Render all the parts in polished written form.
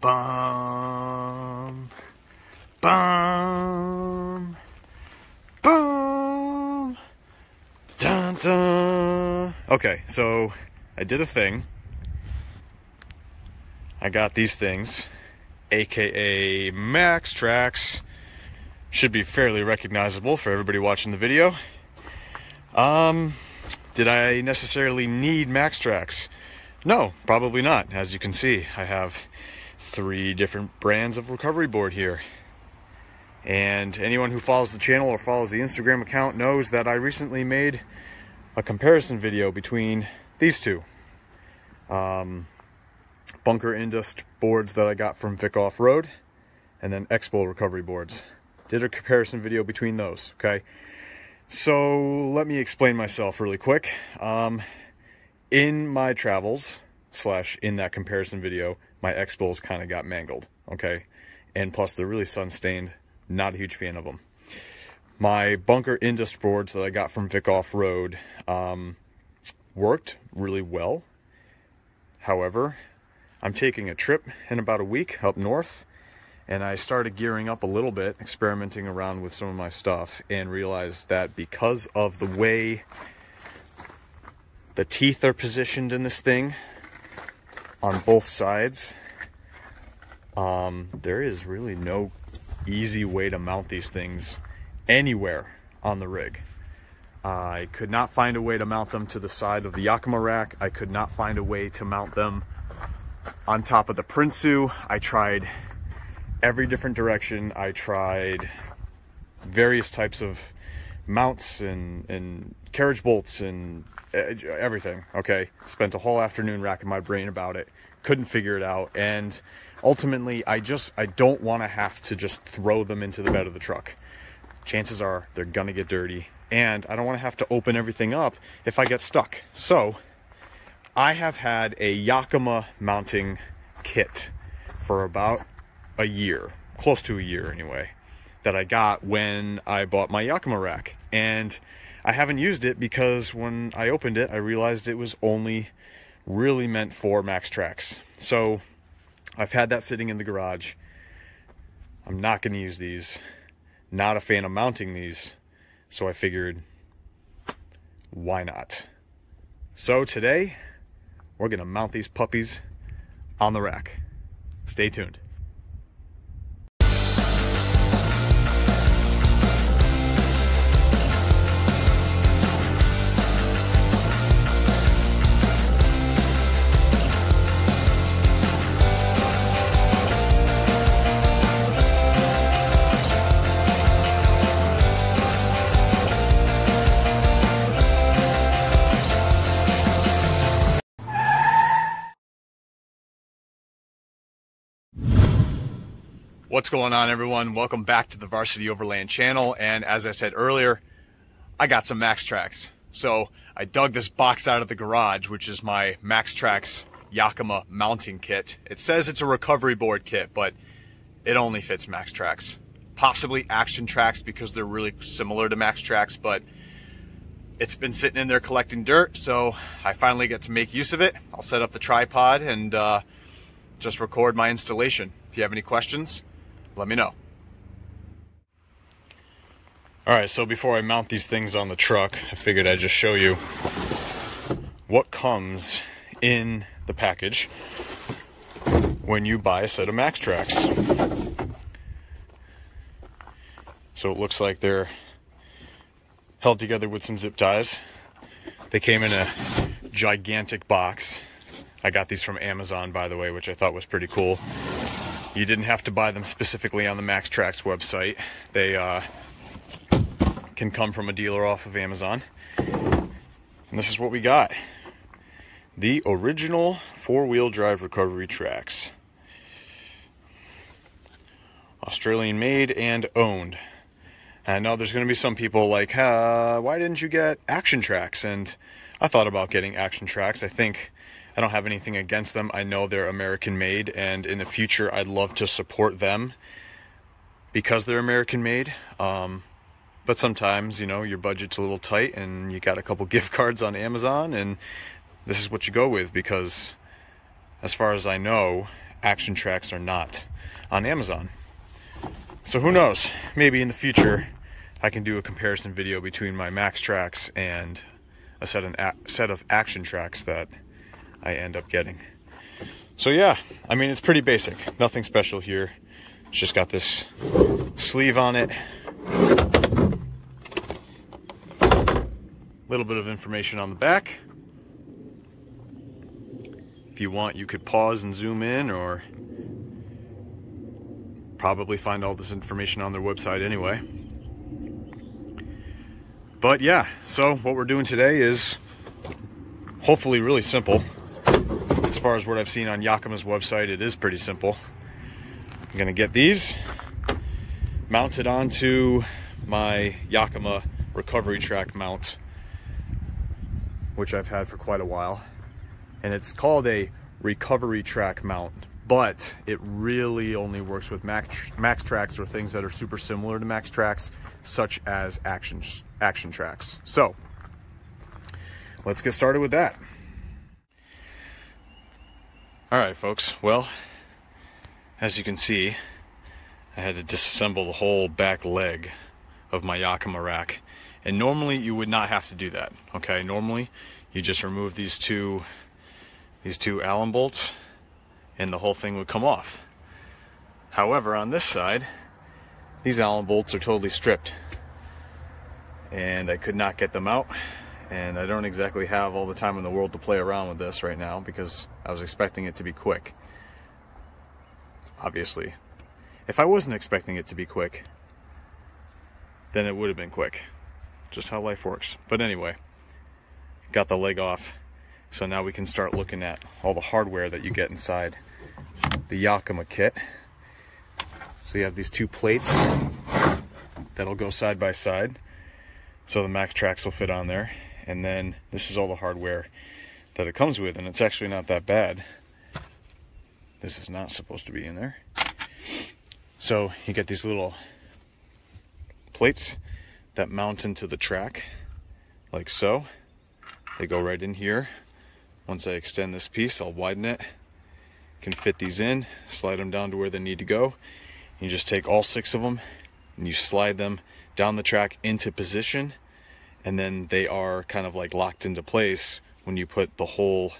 Bum, bum, bum, dun, dun. Okay, so I did a thing. I got these things, aka Maxtrax. Should be fairly recognizable for everybody watching the video. Did I necessarily need Maxtrax? No, probably not. As you can see, I have 3 different brands of recovery board here. And anyone who follows the channel or follows the Instagram account knows that I recently made a comparison video between these two. Bunker Indust boards that I got from Vic Off-Road, and then Expo recovery boards. Did a comparison video between those, okay? So let me explain myself really quick. In my travels, / in that comparison video, my Expos kind of got mangled, okay? And plus they're really sun-stained, not a huge fan of them. My Bunker Indust boards that I got from Vic Off-Road worked really well. However, I'm taking a trip in about a week up north, and I started gearing up a little bit, experimenting around with some of my stuff, and realized that because of the way the teeth are positioned in this thing on both sides, there is really no easy way to mount these things anywhere on the rig. I could not find a way to mount them to the side of the Yakima rack. I could not find a way to mount them on top of the Prinsu. I tried every different direction. I tried various types of mounts and carriage bolts and everything, okay? Spent a whole afternoon racking my brain about it. Couldn't figure it out. And ultimately, I don't want to have to just throw them into the bed of the truck. Chances are they're gonna get dirty, and I don't want to have to open everything up if I get stuck. So I have had a Yakima Mounting Kit for about a year, close to a year anyway, that I got when I bought my Yakima rack. And I haven't used it because when I opened it, I realized it was only really meant for Maxtrax. So I've had that sitting in the garage. I'm not going to use these. Not a fan of mounting these. So I figured, why not? So today, we're going to mount these puppies on the rack. Stay tuned. What's going on, everyone? Welcome back to the Varsity Overland channel. And as I said earlier, I got some Maxtrax. So I dug this box out of the garage, which is my Maxtrax Yakima Mounting Kit. It says it's a recovery board kit, but it only fits Maxtrax. Possibly Action Trax because they're really similar to Maxtrax, but it's been sitting in there collecting dirt, so I finally get to make use of it. I'll set up the tripod and just record my installation. If you have any questions, let me know. Alright, so before I mount these things on the truck, I figured I'd just show you what comes in the package when you buy a set of Maxtrax. So it looks like they're held together with some zip ties. They came in a gigantic box. I got these from Amazon, by the way, which I thought was pretty cool. You didn't have to buy them specifically on the Maxtrax website. They can come from a dealer off of Amazon. And this is what we got. The original 4-wheel drive recovery tracks. Australian made and owned. I know there's going to be some people like, why didn't you get Action Trax? And I thought about getting Action Trax. I don't have anything against them. I know they're American made, and in the future I'd love to support them because they're American made. But sometimes, you know, your budget's a little tight and you got a couple gift cards on Amazon, and this is what you go with because as far as I know, Action Trax are not on Amazon. So who knows, maybe in the future I can do a comparison video between my Maxtrax and a set of Action Trax that I end up getting. So yeah, I mean, it's pretty basic, nothing special here. It's just got this sleeve on it, little bit of information on the back. If you want, you could pause and zoom in, or probably find all this information on their website anyway. But yeah, so what we're doing today is hopefully really simple. As far as what I've seen on Yakima's website, it is pretty simple. I'm gonna get these mounted onto my Yakima recovery track mount, which I've had for quite a while. And it's called a recovery track mount, but it really only works with Maxtrax or things that are super similar to Maxtrax, such as Action Trax. So let's get started with that. All right, folks. Well, as you can see, I had to disassemble the whole back leg of my Yakima rack. And normally you would not have to do that, okay? Normally you just remove these two Allen bolts and the whole thing would come off. However, on this side, these Allen bolts are totally stripped and I could not get them out, and I don't exactly have all the time in the world to play around with this right now because I was expecting it to be quick. Obviously, if I wasn't expecting it to be quick, then it would have been quick. Just how life works. But anyway, got the leg off. So now we can start looking at all the hardware that you get inside the Yakima kit. So you have these two plates that'll go side by side. So the Maxtrax will fit on there. And then this is all the hardware that it comes with. And it's actually not that bad. This is not supposed to be in there. So you get these little plates that mount into the track like so. They go right in here. Once I extend this piece, I'll widen it. Can fit these in, slide them down to where they need to go. You just take all 6 of them and you slide them down the track into position, and then they are kind of like locked into place when you put the whole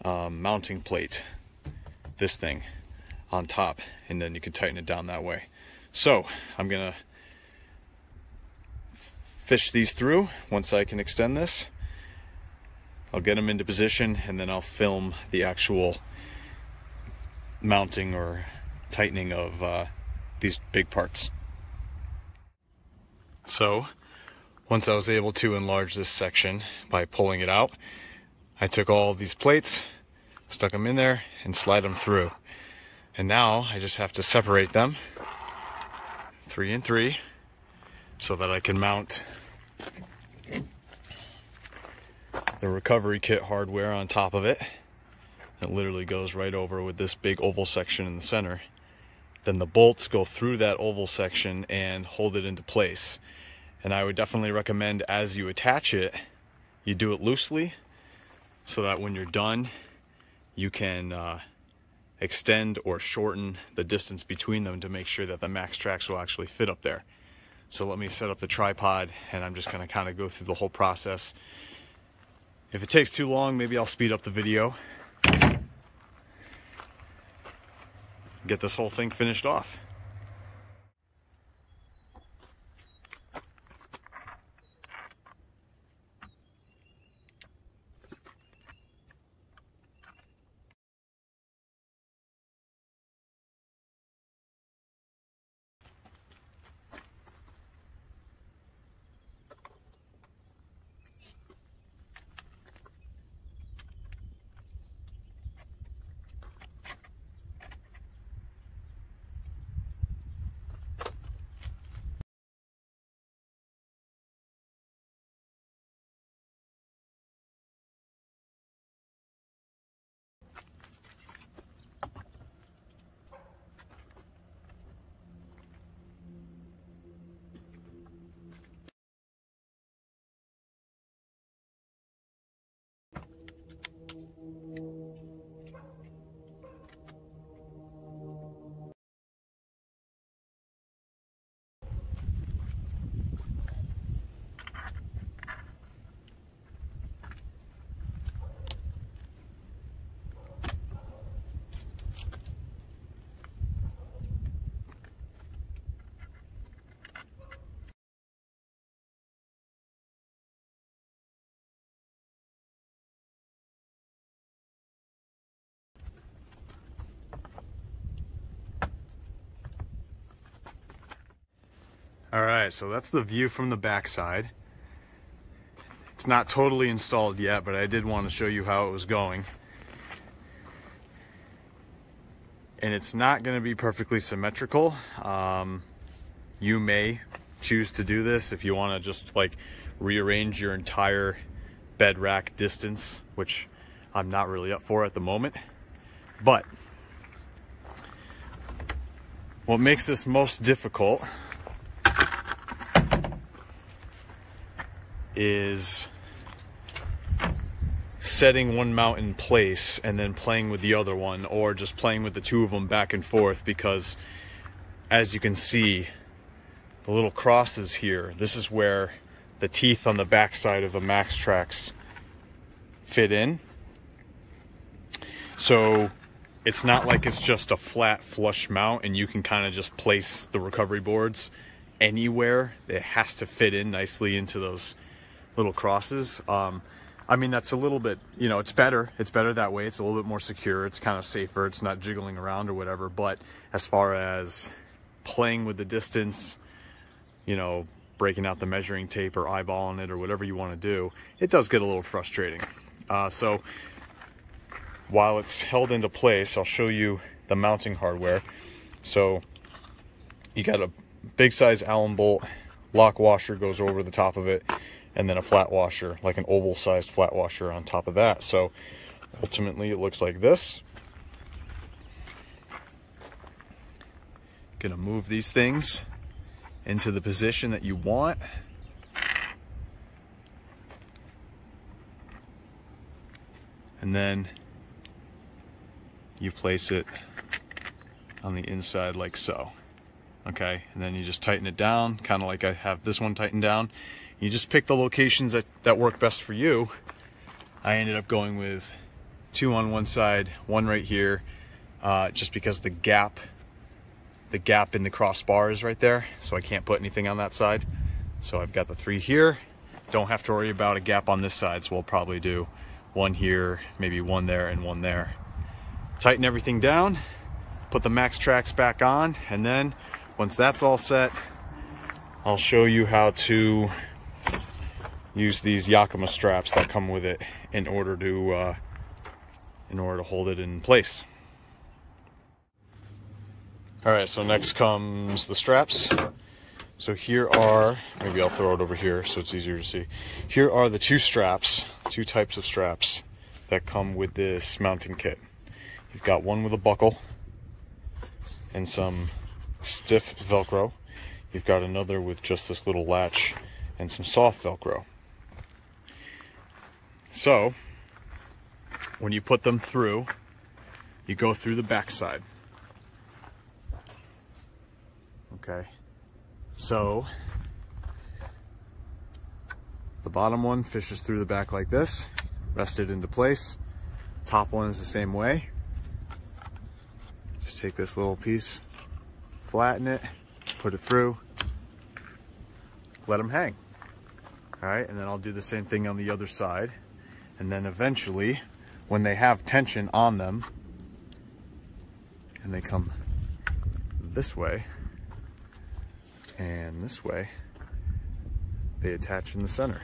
mounting plate, this thing, on top, and then you can tighten it down that way. So I'm gonna fish these through. Once I can extend this, I'll get them into position, and then I'll film the actual mounting or tightening of these big parts. So once I was able to enlarge this section by pulling it out, I took all these plates, stuck them in there, and slide them through. And now I just have to separate them 3 and 3 so that I can mount the recovery kit hardware on top of it. It literally goes right over with this big oval section in the center. Then the bolts go through that oval section and hold it into place. And I would definitely recommend, as you attach it, you do it loosely so that when you're done, you can extend or shorten the distance between them to make sure that the Maxtrax will actually fit up there. So let me set up the tripod, and I'm just going to kind of go through the whole process. If it takes too long, maybe I'll speed up the video, get this whole thing finished off. All right, so that's the view from the backside. It's not totally installed yet, but I did want to show you how it was going. And it's not going to be perfectly symmetrical. You may choose to do this if you want to just like rearrange your entire bed rack distance, which I'm not really up for at the moment. But what makes this most difficult is setting one mount in place and then playing with the other one, or just playing with the two of them back and forth, because as you can see, the little crosses here, this is where the teeth on the back side of the Maxtrax fit in. So it's not like it's just a flat flush mount and you can kind of just place the recovery boards anywhere. It has to fit in nicely into those little crosses. I mean, that's a little bit, you know, it's better that way. It's a little bit more secure, it's kind of safer, it's not jiggling around or whatever. But as far as playing with the distance, you know, breaking out the measuring tape or eyeballing it or whatever you want to do, it does get a little frustrating. So while it's held into place, I'll show you the mounting hardware. So you got a big size Allen bolt, lock washer goes over the top of it, and then a flat washer, like an oval sized flat washer on top of that. So ultimately it looks like this. Gonna move these things into the position that you want. And then you place it on the inside like so. Okay, and then you just tighten it down, kind of like I have this one tightened down. You just pick the locations that work best for you. I ended up going with 2 on one side, 1 right here, just because the gap in the crossbar is right there, so I can't put anything on that side. So I've got the 3 here. Don't have to worry about a gap on this side, so we'll probably do 1 here, maybe 1 there, and 1 there. Tighten everything down, put the Maxtrax back on, and then once that's all set, I'll show you how to use these Yakima straps that come with it in order to hold it in place. All right, so next comes the straps. So here are, maybe I'll throw it over here so it's easier to see. Here are the 2 straps, 2 types of straps that come with this mounting kit. You've got one with a buckle and some stiff Velcro. You've got another with just this little latch and some soft Velcro. So when you put them through, you go through the back side. Okay, so the bottom one fishes through the back like this, rest it into place. Top one is the same way. Just take this little piece, flatten it, put it through, let them hang. All right, and then I'll do the same thing on the other side. And then eventually, when they have tension on them, and they come this way and this way, they attach in the center.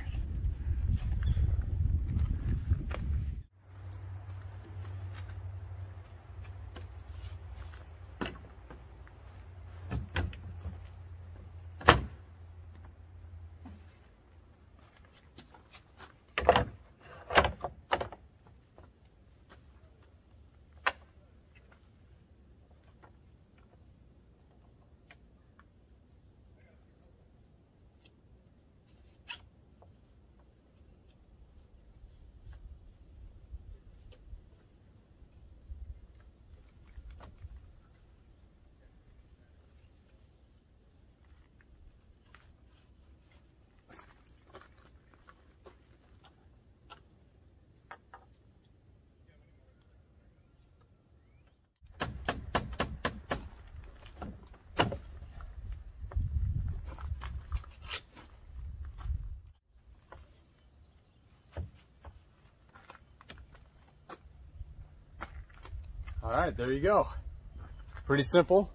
All right, there you go. Pretty simple.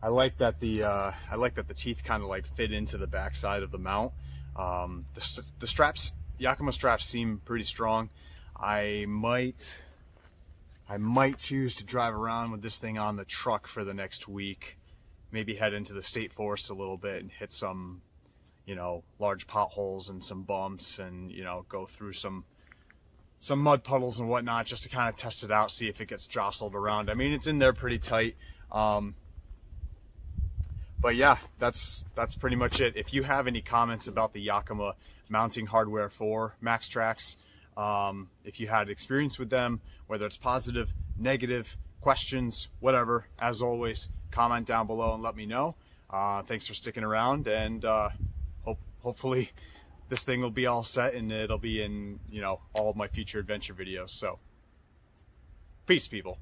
I like that the teeth kind of like fit into the backside of the mount. The straps, Yakima straps, seem pretty strong. I might choose to drive around with this thing on the truck for the next week. Maybe head into the state forest a little bit and hit some, you know, large potholes and some bumps, and, you know, go through some mud puddles and whatnot, just to kind of test it out, see if it gets jostled around. I mean, it's in there pretty tight. But yeah, that's pretty much it. If you have any comments about the Yakima mounting hardware for Maxtrax, if you had experience with them, whether it's positive, negative, questions, whatever, as always, comment down below and let me know. Thanks for sticking around, and hopefully this thing will be all set and it'll be in, you know, all of my future adventure videos. So peace, people.